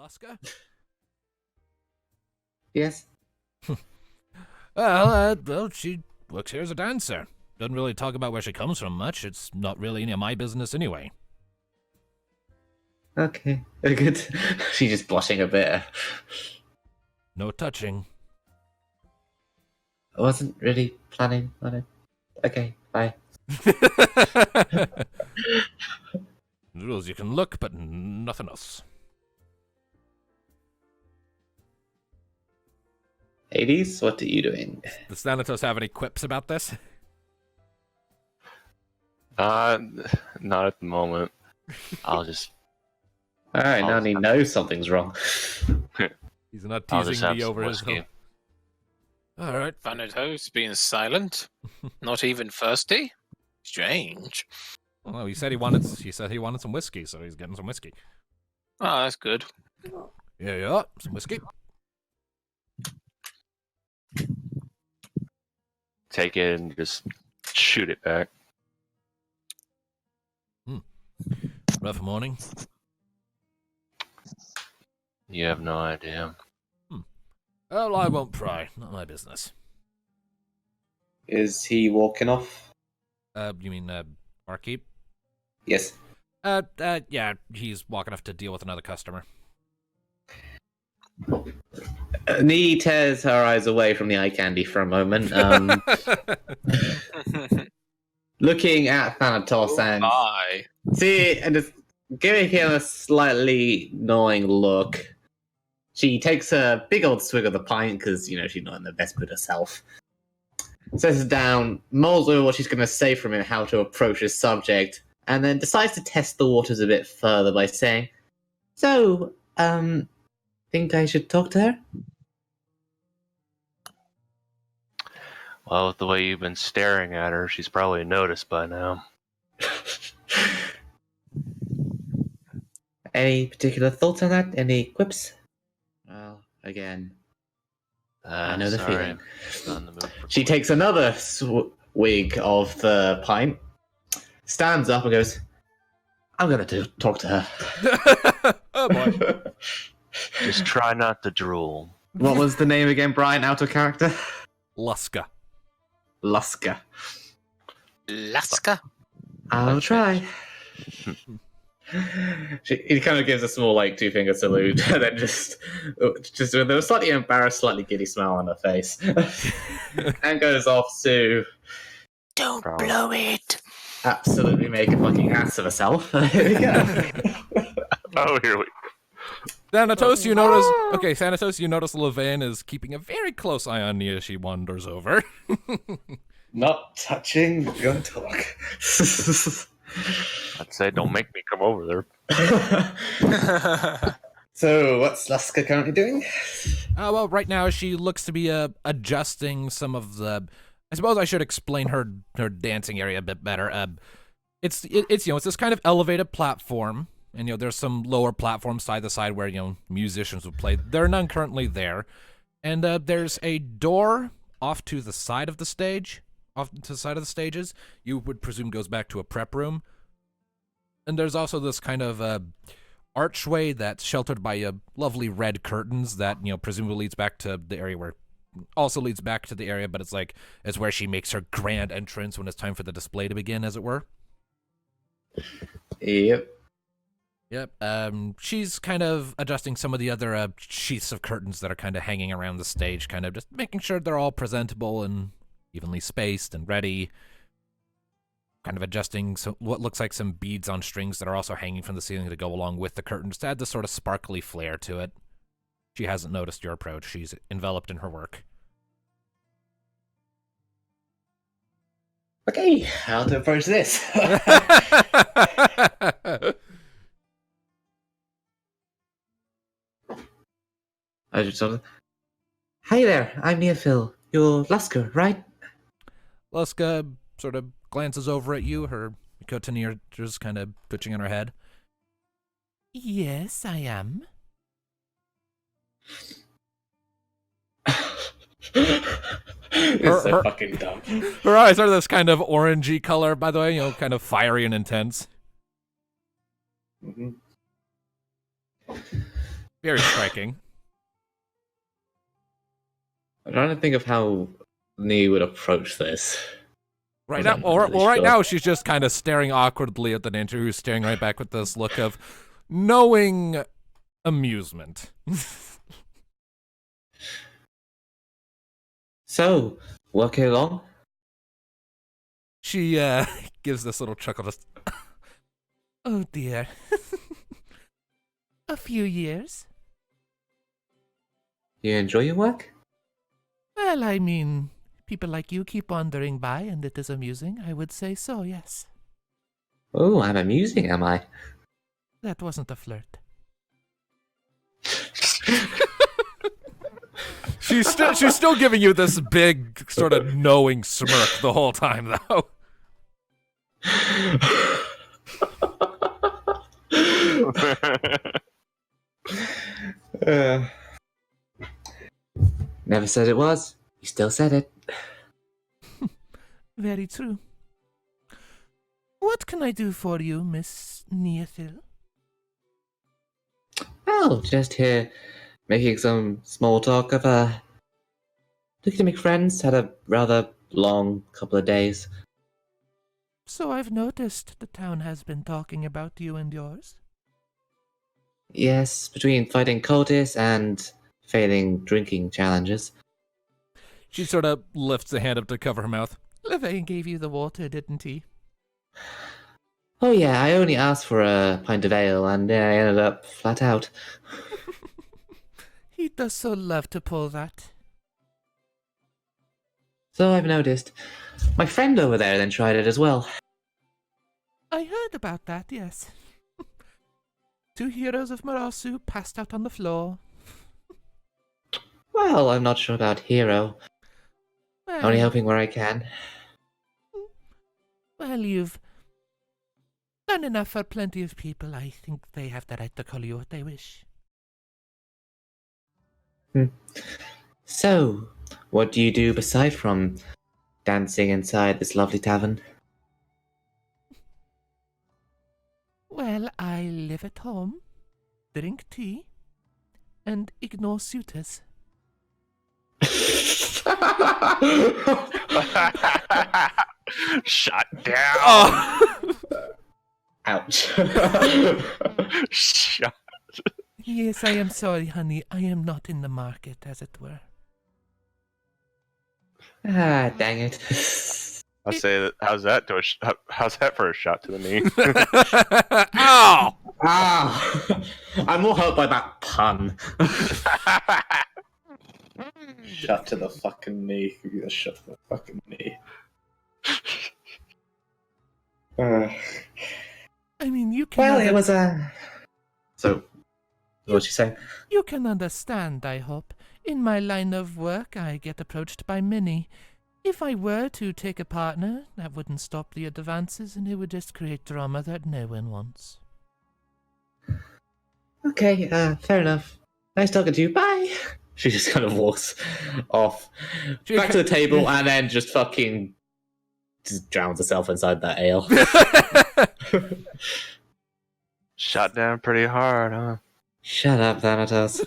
Luska? Yes. Well, she works here as a dancer. Doesn't really talk about where she comes from much. It's not really any of my business anyway. Okay. Good. She's just blushing a bit. No touching. I wasn't really planning on it. Okay, bye. Rules you can look, but nothing else. Hades, what are you doing? Does Thanatos have any quips about this? Not at the moment. I'll just. Alright, now he knows something's wrong. He's not I'll just teasing have me some over his whiskey. hill. Alright. Thanatos being silent, not even thirsty. Strange. Well, he said he wanted some whiskey, so he's getting some whiskey. Oh, that's good. Yeah, some whiskey. Take it and just shoot it back. Rough morning. You have no idea. Well, I won't pry. Not my business. Is he walking off? You mean, barkeep? Yes. Yeah, he's walking off to deal with another customer. Nee tears her eyes away from the eye candy for a moment, looking at Thanatos and Bye. and just giving him a slightly gnawing look. She takes a big old swig of the pint because, she's not in the best mood herself. Sets it down, mulls over what she's going to say from him, how to approach his subject, and then decides to test the waters a bit further by saying, "So, think I should talk to her?" Well, with the way you've been staring at her, she's probably noticed by now. Any particular thoughts on that? Any quips? Well, again, I know the Sorry. feeling. Not in the mood for She takes another swig of the pint, stands up and goes, "I'm going to talk to her." Oh boy. Just try not to drool. What was the name again, Brian, out of character? Luska. Luska. Laska? I'll try. He kind of gives a small, two-finger salute, and then just with a slightly embarrassed, slightly giddy smile on her face, and goes off to Don't blow it. absolutely make a fucking ass of herself. Here we go. Oh, here we Thanatos, you notice... Okay, Thanatos, you notice Levain is keeping a very close eye on Nia as she wanders over. Not touching, gonna talk. I'd say don't make me come over there. So, what's Luska currently doing? Well, right now she looks to be adjusting some of the... I suppose I should explain her dancing area a bit better. It's this kind of elevated platform, and there's some lower platforms side to side where musicians would play. There are none currently there, and there's a door off to the side of the stage, off to the side of the stages. You would presume goes back to a prep room, and there's also this kind of archway that's sheltered by lovely red curtains that presumably leads back to the area where. Also leads back to the area, but it's where she makes her grand entrance when it's time for the display to begin, as it were. Yep. Yep. She's kind of adjusting some of the other sheaths of curtains that are kind of hanging around the stage, kind of just making sure they're all presentable and evenly spaced and ready. Kind of adjusting what looks like some beads on strings that are also hanging from the ceiling to go along with the curtains to add this sort of sparkly flair to it. She hasn't noticed your approach. She's enveloped in her work. Okay, how to approach this? I just sort of, "Hey there, I'm Neophil. You're Luska, right?" Luska sort of glances over at you, her cotillion just kind of twitching in her head. Yes, I am. It's so fucking dumb. Her eyes are this kind of orangey color, by the way, kind of fiery and intense. Mm-hmm. Very striking. I'm trying to think of how Nee would approach this. Right I'm now, not really right sure. now, she's just kind of staring awkwardly at the ninja, who's staring right back with this look of knowing amusement. So, working along? She gives this little chuckle. Just, oh dear, a few years. You enjoy your work? Well, I mean, people like you keep wandering by, and it is amusing. I would say so. Yes, Oh, I'm amusing, am I? that wasn't a flirt. She's still giving you this big sort of knowing smirk the whole time, though. Never said it was. You still said it. Very true. What can I do for you, Miss Neothil? Well, just here, making some small talk of looking to make friends. Had a rather long couple of days. So I've noticed the town has been talking about you and yours. Yes, between fighting cultists and failing drinking challenges. She sort of lifts a hand up to cover her mouth. Levain gave you the water, didn't he? Oh yeah, I only asked for a pint of ale, and I ended up flat out. He does so love to pull that. So I've noticed. My friend over there then tried it as well. I heard about that, yes. 2 heroes of Marasu passed out on the floor. Well, I'm not sure about hero. Well, Only helping where I can. well, you've done enough for plenty of people. I think they have the right to call you what they wish. So, what do you do beside from dancing inside this lovely tavern? Well, I live at home, drink tea, and ignore suitors. Shut down. Oh! Ouch. Shut. Yes, I am sorry, honey. I am not in the market, as it were. Ah, dang it. I say that. How's that for a shot to the knee? Ow! Ah! I'm more hurt by that pun. Shut to the fucking knee. You shut to the fucking knee. I mean, you can. Well, it was a. So, what'd you say? You can understand, I hope. In my line of work, I get approached by many. If I were to take a partner, that wouldn't stop the advances, and it would just create drama that no one wants. Okay, fair enough. Nice talking to you. Bye. She just kind of walks off, back to the table, and then just fucking just drowns herself inside that ale. Shot down pretty hard, huh? Shut up, Thanatos.